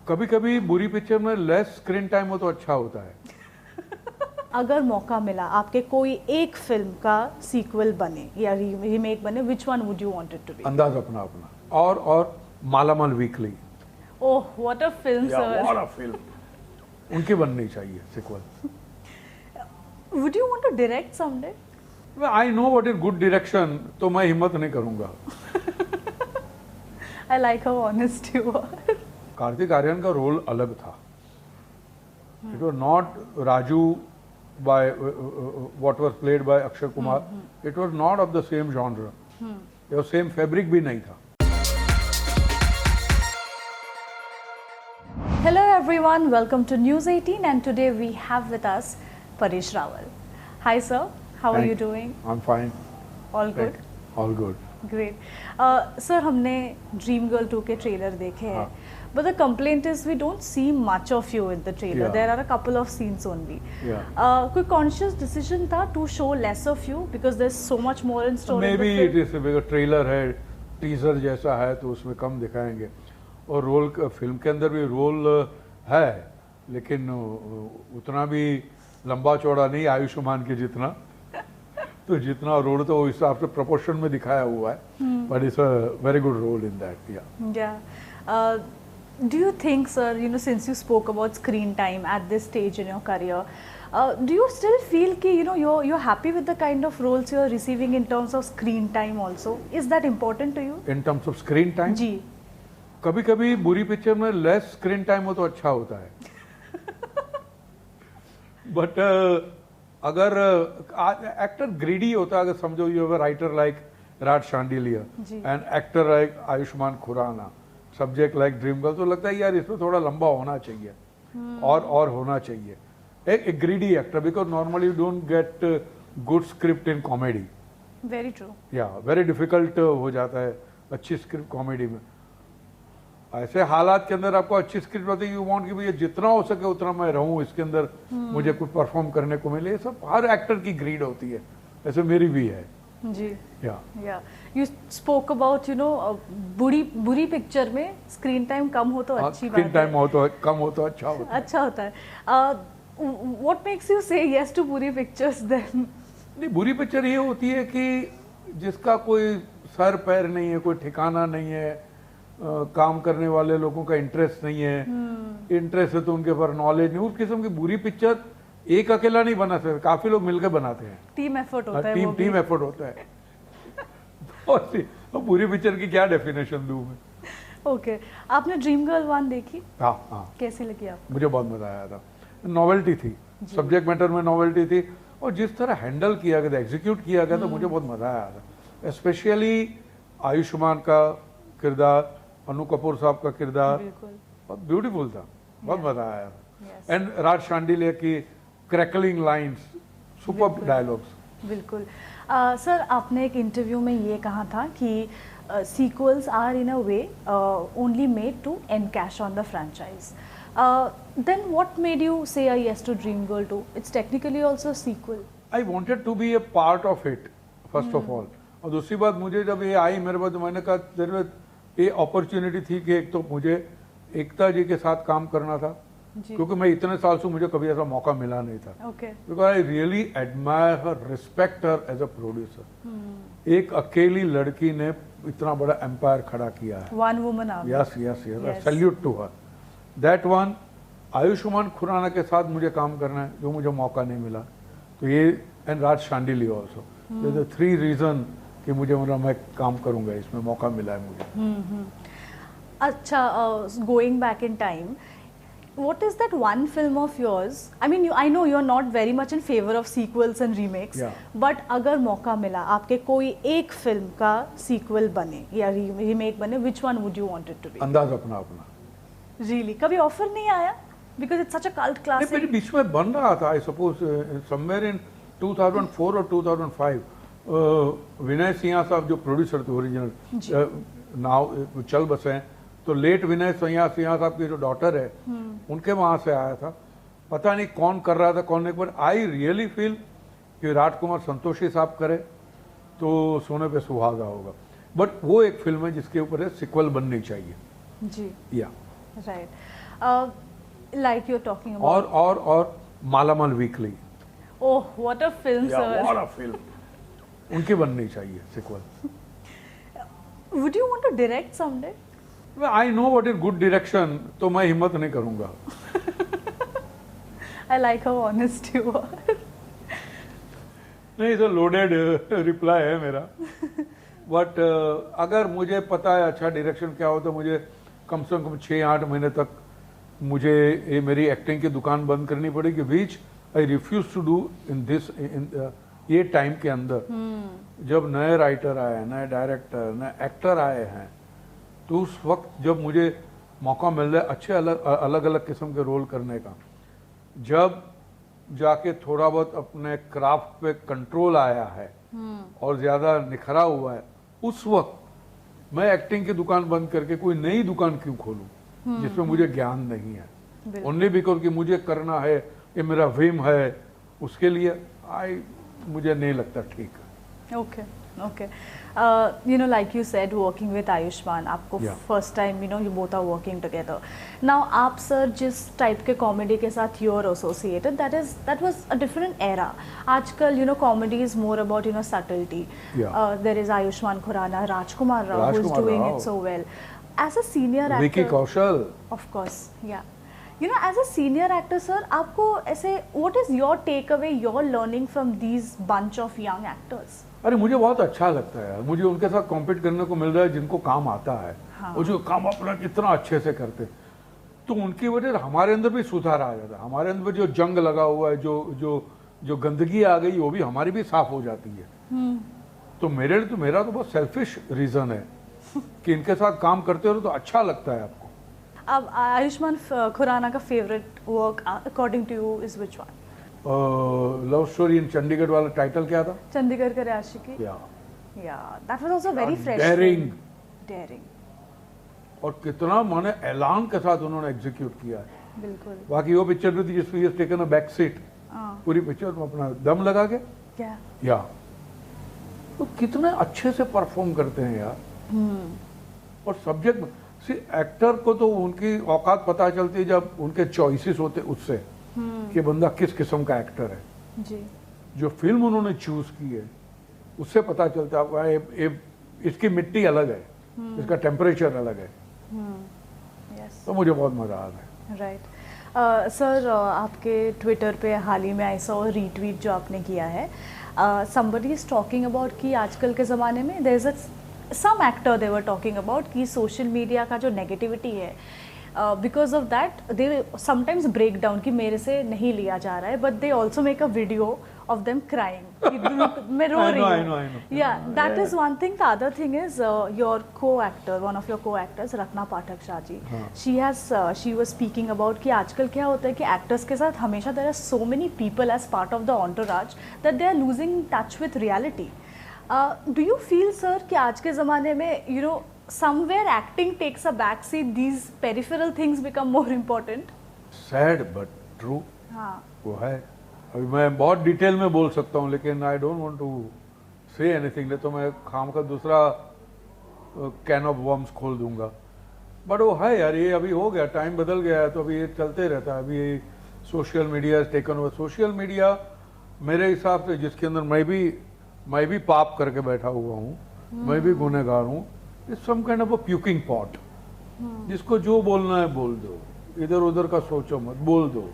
कभी कभी बुरी पिक्चर में लेस स्क्रीन टाइम हो तो अच्छा होता है। अगर मौका मिला आपके कोई एक फिल्म का सीक्वल बने या रीमेक बने, which one would you want it to be? Andaz Apna Apna और Malamaal weekly. Oh what a film sir. What a film, उनकी बननी चाहिए sequel. Would you want to direct someday? I know what is good direction, तो मैं हिम्मत नहीं करूंगा। I like how honest you are. Kartik Aaryan का रोल अलग था। It was not Raju by what was played by Akshay Kumar. It was not of the same genre, ये same fabric भी नहीं था। Hello everyone, welcome to News 18 and today we have with us Paresh Rawal. Hi sir, how are you doing? I'm fine. All good? All good. Great. Sir, हमने Dream Girl 2 के trailer देखे हैं, but the complaint is we don't see much of you in the trailer. Yeah. There are a couple of scenes only. Yeah. कोई conscious decision था to show less of you because there's so much more in store? Maybe it is because trailer है, teaser जैसा है तो उसमें कम दिखाएंगे। और role film के अंदर भी रोल है, लेकिन उतना भी लंबा चौड़ा नहीं आयुष्मान के जितना। तो जितना रोल तो उस हिसाब से प्रोपोर्शन में दिखाया हुआ है, but it's a very good role in that. Yeah. Do you think, sir, since you spoke about screen time at this stage in your career, do you still feel कि you're happy with the kind of roles you're receiving in terms of screen time also? Is that important to you? In terms of screen time, जी। कभी कभी बुरी picture में less screen time हो तो अच्छा होता है। बट अगर एक्टर ग्रीडी होता है, अगर समझो you have a writer like Raj Shandilya and actor like Ayushmann Khurana, subject like Dream Girl, तो लगता है यार इसमें थोड़ा लंबा होना चाहिए और होना चाहिए। एक greedy actor, because normally you don't get good script in comedy. Very true. या वेरी डिफिकल्ट हो जाता है अच्छी स्क्रिप्ट कॉमेडी में। ऐसे हालात के अंदर आपको अच्छी स्क्रिप्ट होती है, यू वांट कि भैया जितना हो सके उतना मैं रहूं इसके अंदर, मुझे कुछ परफॉर्म करने को मिले। ये सब हर एक्टर की ग्रीड होती है, ऐसे मेरी भी है जी। या यू स्पोक अबाउट बुरी पिक्चर में स्क्रीन टाइम कम हो तो अच्छी बात है। स्क्रीन टाइम हो तो कम हो तो अच्छा होता है। अच्छा होता है। व्हाट मेक्स यू से यस टू बुरी पिक्चर्स देन? नहीं, बुरी पिक्चर ये होती है कि जिसका कोई सर पैर नहीं है, कोई ठिकाना नहीं है, काम करने वाले लोगों का इंटरेस्ट नहीं है, इंटरेस्ट है तो उनके पर नॉलेज नहीं, उस किस्म की बुरी पिक्चर एक अकेला नहीं बना सकते, काफी लोग मिलकर बनाते हैं। टीम एफर्ट होता है। टीम एफर्ट होता है। और बुरी पिक्चर की क्या डेफिनेशन दूं मैं? ओके, आपने ड्रीम गर्ल 1 देखी? हाँ। कैसी लगी आपको? मुझे बहुत मजा आया था। नॉवेल्टी थी, सब्जेक्ट मैटर में नॉवेल्टी थी, और जिस तरह हैंडल किया गया था, एग्जीक्यूट किया गया था, मुझे बहुत मजा आया था। स्पेशली आयुष्मान का किरदार, अनु कपूर साहब का किरदार बहुत ब्यूटीफुल था, बहुत मजा आया। एंड राज शांडिल्य की क्रैकलिंग लाइंस, सुपर डायलॉग्स। बिल्कुल। सर, आपने एक इंटरव्यू में ये कहा था कि sequels are in a way only made to encash on the franchise. Then what made you say yes to Dream Girl 2? It's technically also a sequel. I wanted to be a part of it, first of all. और दूसरी बात, मुझे जब ये आई मेरे पास, मैंने कहा ये अपॉर्चुनिटी थी कि एक तो मुझे एकता जी के साथ काम करना था, क्योंकि मैं इतने साल से मुझे कभी ऐसा मौका मिला नहीं था। Because I really admire her, respect her as a producer. एक अकेली लड़की ने इतना बड़ा एम्पायर खड़ा किया है। One woman army. Yes. Salute to her. That one. Ayushmann Khurrana के साथ मुझे काम करना है, जो मुझे मौका नहीं मिला, तो ये, and Raj Shandilya also, the 3 reason कि मुझे मैं काम करूंगा, इसमें मौका मिला है मुझे। अच्छा, going back in time, what is that one film of yours? I mean, I know you're not very much in favor of sequels and remakes, but अगर मौका मिला आपके कोई एक फिल्म का सीक्वल बने या रीमेक बने, which one would you want it to be? अंदाज अपना अपना। Really? कभी ऑफर नहीं आया? Because it's such a cult classic. मेरे बीच में बन रहा था, आई सपोज समवेयर इन 2004 और 2005। विनय सिंहा साहब जो प्रोड्यूसर थे ओरिजिनल, नाउ चल बसे, तो लेट विनय सिंहा साहब की जो डॉटर है, उनके वहां से आया था। पता नहीं कौन कर रहा था कौन नहीं, पर आई रियली फील कि राजकुमार संतोषी साहब करे तो सोने पे सुहागा होगा। बट वो एक फिल्म है जिसके ऊपर सिक्वल बननी चाहिए। जी। या right. Like you're talking about. और Malamaal weekly, Oh, what a film, sir. What a film, उनकी बननी चाहिए sequel. Would you want to direct someday? I know what is good direction, तो मैं हिम्मत नहीं करूंगा। I like how honest you are. नहीं, तो लोडेड रिप्लाई है मेरा। बट अगर मुझे पता है अच्छा डायरेक्शन क्या होता है, मुझे कम से कम 6-8 महीने तक मुझे ये मेरी एक्टिंग की दुकान बंद करनी पड़ेगी, which I refuse to do in this, ये टाइम के अंदर जब नए राइटर आए, नए डायरेक्टर, नए एक्टर आए हैं, तो उस वक्त जब मुझे मौका मिल रहा है अच्छे अलग अलग किस्म के रोल करने का, जब जाके थोड़ा बहुत अपने क्राफ्ट पे कंट्रोल आया है और ज्यादा निखरा हुआ है, उस वक्त मैं एक्टिंग की दुकान बंद करके कोई नई दुकान क्यों खोलूं जिसमें मुझे ज्ञान नहीं है। ओनली बिकॉज कि मुझे करना है, ये मेरा विम है, उसके लिए मुझे नहीं लगता ठीक है। Okay, okay. Like you said, working with Ayushmann, आपको first time, you both are working together. Now, आप sir जिस type के comedy के साथ you are associated, that was a different era. आजकल, comedy is more about, subtlety. Yeah. There is Ayushmann Khurrana, Rajkumar Rao, who is doing it so well. As a senior actor, Vicky Kaushal. Of course, yeah. As a senior actor, sir, आपको ऐसे, what is your takeaway, your learning from these bunch of young actors? अरे मुझे बहुत अच्छा लगता है यार, मुझे उनके साथ कॉम्पीट करने को मिल रहा है जिनको काम आता है। हाँ। और जो काम अपना इतना अच्छे से करते, तो उनकी वजह से हमारे अंदर भी सुधार आ जाता है। हमारे अंदर जो जंग लगा हुआ है, जो गंदगी आ गई, वो भी हमारी भी साफ हो जाती है। तो मेरा तो बहुत सेल्फिश रीजन है कि इनके साथ काम करते हो तो अच्छा लगता है आपको। अब आयुष्मान खुराना का favourite work according to you is which one? Love story in Chandigarh वाला टाइटल क्या था? चंडीगढ़ का Aashiqui. Yeah that was also very fresh, daring, और कितना माने ऐलान के साथ उन्होंने एग्जीक्यूट किया है। बिल्कुल। बाकी वो पिक्चर भी थी जिसमें ही टेकन अ बैक सीट, पूरी पिक्चर में अपना दम लगा के, क्या या तो कितने अच्छे से परफॉर्म करते हैं यार। और सब्जेक्ट एक्टर को तो उनकी औकात पता चलती है जब उनके चॉइसेस होते उससे कि बंदा किस किस्म का एक्टर है जी। जो फिल्म उन्होंने चूज की है उससे पता चलता है इसकी मिट्टी अलग है, इसका टेम्परेचर अलग है। तो मुझे बहुत मजा आ रहा है। राइट सर, आपके ट्विटर पे हाल ही में आई सॉ रीट्वीट जो आपने किया है, somebody is talking about कि आजकल के ज़माने में there is some actor they were talking about कि social media का जो negativity है, because of that they sometimes break down कि मेरे से नहीं लिया जा रहा है, but they also make a video of them crying कि मैं रो रही हूँ। Yeah, that is one thing. The other thing is your co-actor, one of your co-actors, Ratna Pathak Shah ji, she was speaking about कि आजकल क्या होता है कि actors के साथ हमेशा there are so many people as part of the entourage that they are losing touch with reality. Do you feel, sir, कि आज के ज़माने में somewhere acting takes a back seat, these peripheral things become more important? Sad but true. हाँ, वो है। अभी मैं बहुत डिटेल में बोल सकता हूँ लेकिन I don't want to say anything, नहीं तो मैं खाम का दूसरा कैन ऑफ वर्म्स खोल दूंगा। बट वो है यार, ये अभी हो गया, टाइम बदल गया है, तो अभी ये चलते रहता है। अभी social media is taken over. Social media मेरे हिसाब से जिसके अंदर मैं भी पाप करके बैठा हुआ हूँ, मैं भी गुनहगार हूँ, it's some kind of a puking pot. जिसको जो बोलना है बोल दो, इधर उधर का सोचो मत, बोल दो।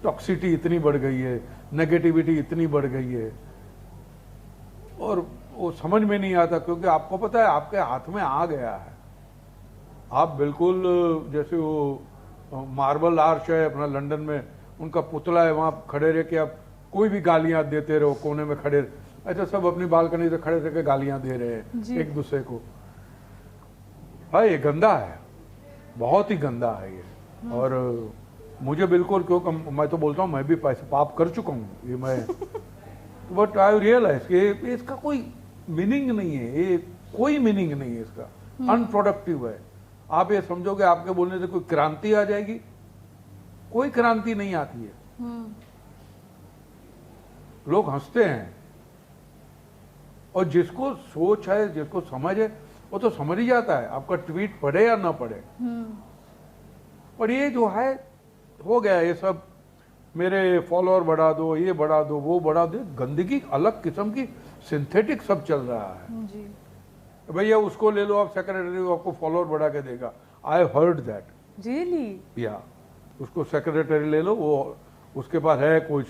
टॉक्सिटी इतनी बढ़ गई है, नेगेटिविटी इतनी बढ़ गई है, और वो समझ में नहीं आता, क्योंकि आपको पता है आपके हाथ में आ गया है। आप बिल्कुल जैसे वो मार्बल आर्च है अपना लंदन में, उनका पुतला है, वहां खड़े रह के आप कोई भी गालियां देते रहो, कोने में खड़े, ऐसा सब अपनी बालकनी से खड़े रह के गालियां दे रहे हैं एक दूसरे को। हाँ, ये गंदा है, बहुत ही गंदा है ये। और मुझे बिल्कुल, क्योंकि मैं तो बोलता हूँ मैं भी पैसे पाप कर चुका हूँ ये मैं बट आई रियलाइज कि इसका कोई मीनिंग नहीं है, ये कोई मीनिंग नहीं है इसका, अनप्रोडक्टिव है। आप ये समझोगे आपके बोलने से कोई क्रांति आ जाएगी, कोई क्रांति नहीं आती है। लोग हंसते हैं, और जिसको सोच है, जिसको समझ है, वो तो समझ ही जाता है, आपका ट्वीट पढ़े या ना पढ़े। पर ये जो है हो गया ये सब, मेरे फॉलोअर बढ़ा दो, ये बढ़ा दो, वो बढ़ा दो, गंदगी अलग किस्म की सिंथेटिक सब चल रहा है जी। भैया उसको ले लो आप सेक्रेटरी, आपको फॉलोअर बढ़ा के देगा। I heard that. रियली? या उसको सेक्रेटरी ले लो, वो उसके पास है कुछ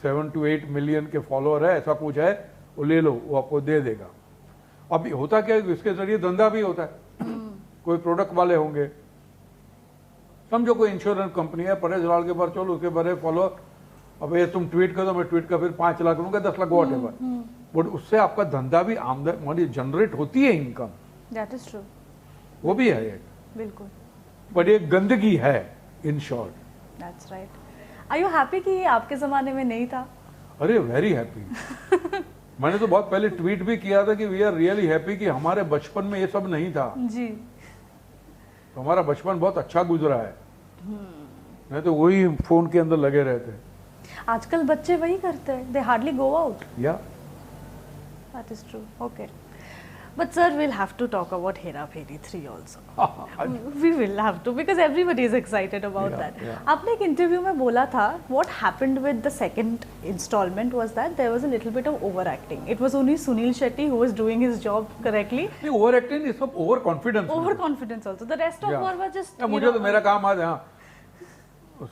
7 to 8 मिलियन के फॉलोअर है, ऐसा कुछ है, वो ले लो, वो आपको दे देगा। अब होता क्या है, इसके जरिए धंधा भी होता है। कोई प्रोडक्ट वाले होंगे, समझो कोई इंश्योरेंस कंपनी है, परेश लाल के पास चलो, उसके बारे फॉलोअर, अब ये तुम ट्वीट कर दो, मैं ट्वीट का फिर 5 लाख लूंगा, 10 लाख वॉट एवर, बट उससे आपका धंधा भी आमदनी जनरेट होती है, इनकम। That is true. वो भी है एक, बिल्कुल। बट ये गंदगी है in short. That's right. Are you happy कि ये आपके जमाने में नहीं था? अरे वेरी हैप्पी। मैंने तो बहुत पहले ट्वीट भी किया था कि वी आर रियली हैप्पी कि हमारे बचपन में ये सब नहीं था। जी। तो हमारा बचपन बहुत अच्छा गुजरा है, नहीं तो वही फोन के अंदर लगे रहते हैं। आजकल बच्चे वही करते हैं, दे हार्डली गो आउट। या that is true. Okay, but sir, we'll have to talk about Hera Pheri 3 also. We will have to, because everybody is excited about that. आपने एक इंटरव्यू में बोला था, what happened with the second installment was that there was a little bit of overacting. It was only Sunil Shetty who was doing his job correctly. नहीं, over acting is सब over confidence. Overconfidence also. The rest of Yeah. were just. मुझे तो मेरा काम आज, हाँ,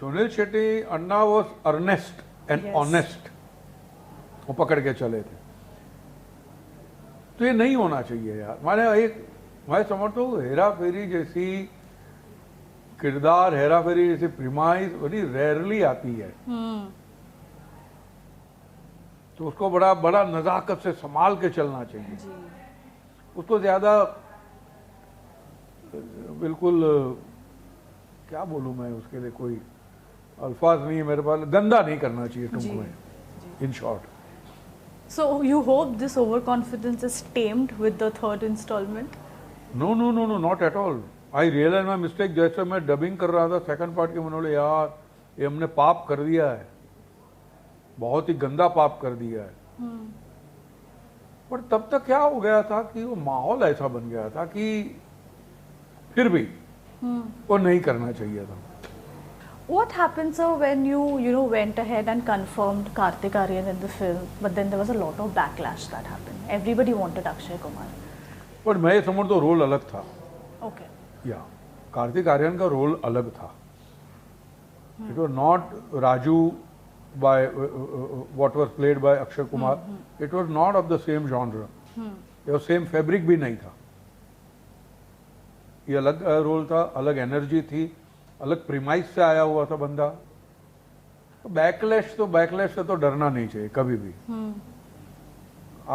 Suniel Shetty Anna was earnest and Yes. Honest, वो पकड़ के चले थे। तो ये नहीं होना चाहिए यार। मैं समझता हूँ हेरा फेरी जैसी किरदार, हेरा फेरी जैसी प्रीमाइज बड़ी रेयरली आती है, तो उसको बड़ा बड़ा नजाकत से संभाल के चलना चाहिए। जी। उसको ज्यादा बिल्कुल, क्या बोलूं मैं उसके लिए, कोई अल्फाज नहीं है मेरे पास, गंदा नहीं करना चाहिए जी। तुमको, in short. So you hope this overconfidence is tamed with the third installment? No no no no, not at all. I realise my mistake. जैसे मैं डबिंग कर रहा था सेकंड पार्ट के, मैंने बोले यार ये हमने पाप कर दिया है, बहुत ही गंदा पाप कर दिया है। पर तब तक क्या हो गया था कि वो माहौल ऐसा बन गया था कि फिर भी वो नहीं करना चाहिए था। What happened, sir, when you went ahead and confirmed Kartik Aaryan in the film, but then there was a lot of backlash that happened. Everybody wanted Akshay Kumar. पर मैं ये समझ तो रोल अलग था। Okay. या कार्तिक आर्यन का रोल अलग था। It was not Raju by what was played by Akshay Kumar, it was not of the same genre, ये सेम फैब्रिक भी नहीं था। ये अलग रोल था, अलग एनर्जी थी, अलग प्रीमाइस से आया हुआ था बंदा। बैकलैश से तो डरना नहीं चाहिए कभी भी।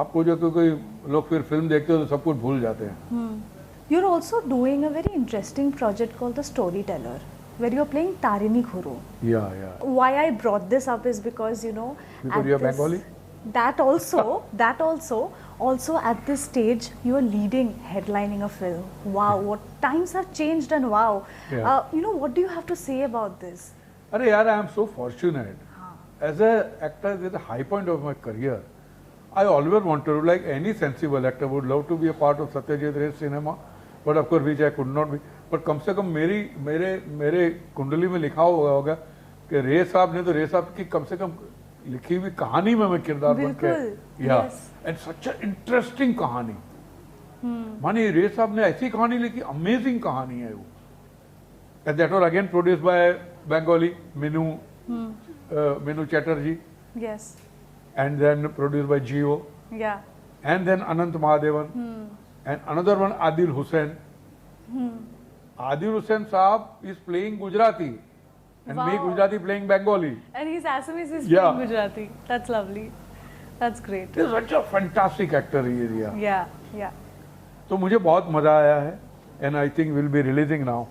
आपको जो कोई लोग फिर फिल्म देखते हो तो सब कुछ भूल जाते हैं। You're also doing a very interesting project called The Storyteller, where you're playing Tarini Khuru. Yeah. Why I brought this up is because, Because at you're this- Bengali? That also at this stage you are leading, headlining a film. Wow, what times have changed, and wow. Yeah. What do you have to say about this? अरे यार, I am so fortunate. As a actor, at the high point of my career, I always wanted to, like any sensible actor, would love to be a part of Satyajit Ray's cinema, but of course which I could not be. But कम से कम मेरे कुंडली में लिखा हुआ होगा कि रे साहब ने तो रे साहब की कम से कम लिखी हुई कहानी में मैं किरदार बन के, या एंड सच अ इंटरेस्टिंग कहानी। मानिए रे साहब ने ऐसी कहानी लिखी, अमेजिंग कहानी है वो। And that was again produced by Bengali Meenu Chatterjee, Yes. and then produced by Geo, Yeah. and then Anant Mahadevan, and another one Adil Hussain. Adil Hussain Saab is playing Gujarati, and me Wow. Gujarati playing Bengali. And he's Assamese, he's Yeah. speaking Gujarati. That's lovely. That's great. He's such a fantastic actor he is, yeah. Yeah. तो मुझे बहुत मजा आया है, and I think we'll be releasing now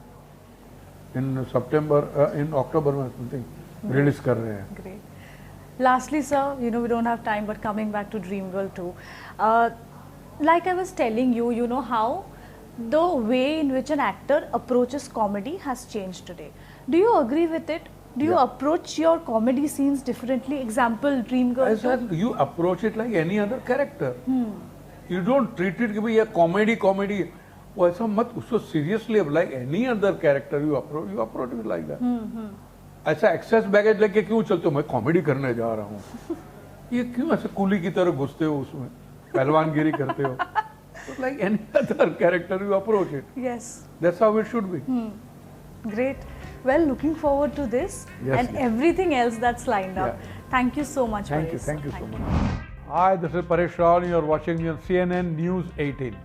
in September, in October में something release कर रहे हैं। Great. Lastly, sir, we don't have time, but coming back to Dreamgirl 2, like I was telling you, how the way in which an actor approaches comedy has changed today. Do you agree with it? Do you approach your comedy scenes differently? Example, Dreamgirl 2? I said you approach it like any other character. You don't treat it कि भाई ये comedy. वो ऐसा मत उसको seriously like any other character you approach it like that. ऐसा access baggage लेके क्यों चलते हो, मैं कॉमेडी करने जा रहा हूँ, ये क्यों ऐसे कूली की तरह घुसते हो उसमें, पहलवानगिरी करते हो, like any other character you approach it. Yes. That's how it should be. Great. Well, looking forward to this Yes, and yes. everything else that's lined up. Yeah. Thank you so much. Thank you Paresh. so much. Hi, this is Paresh Rawal. You are watching me on CNN News 18.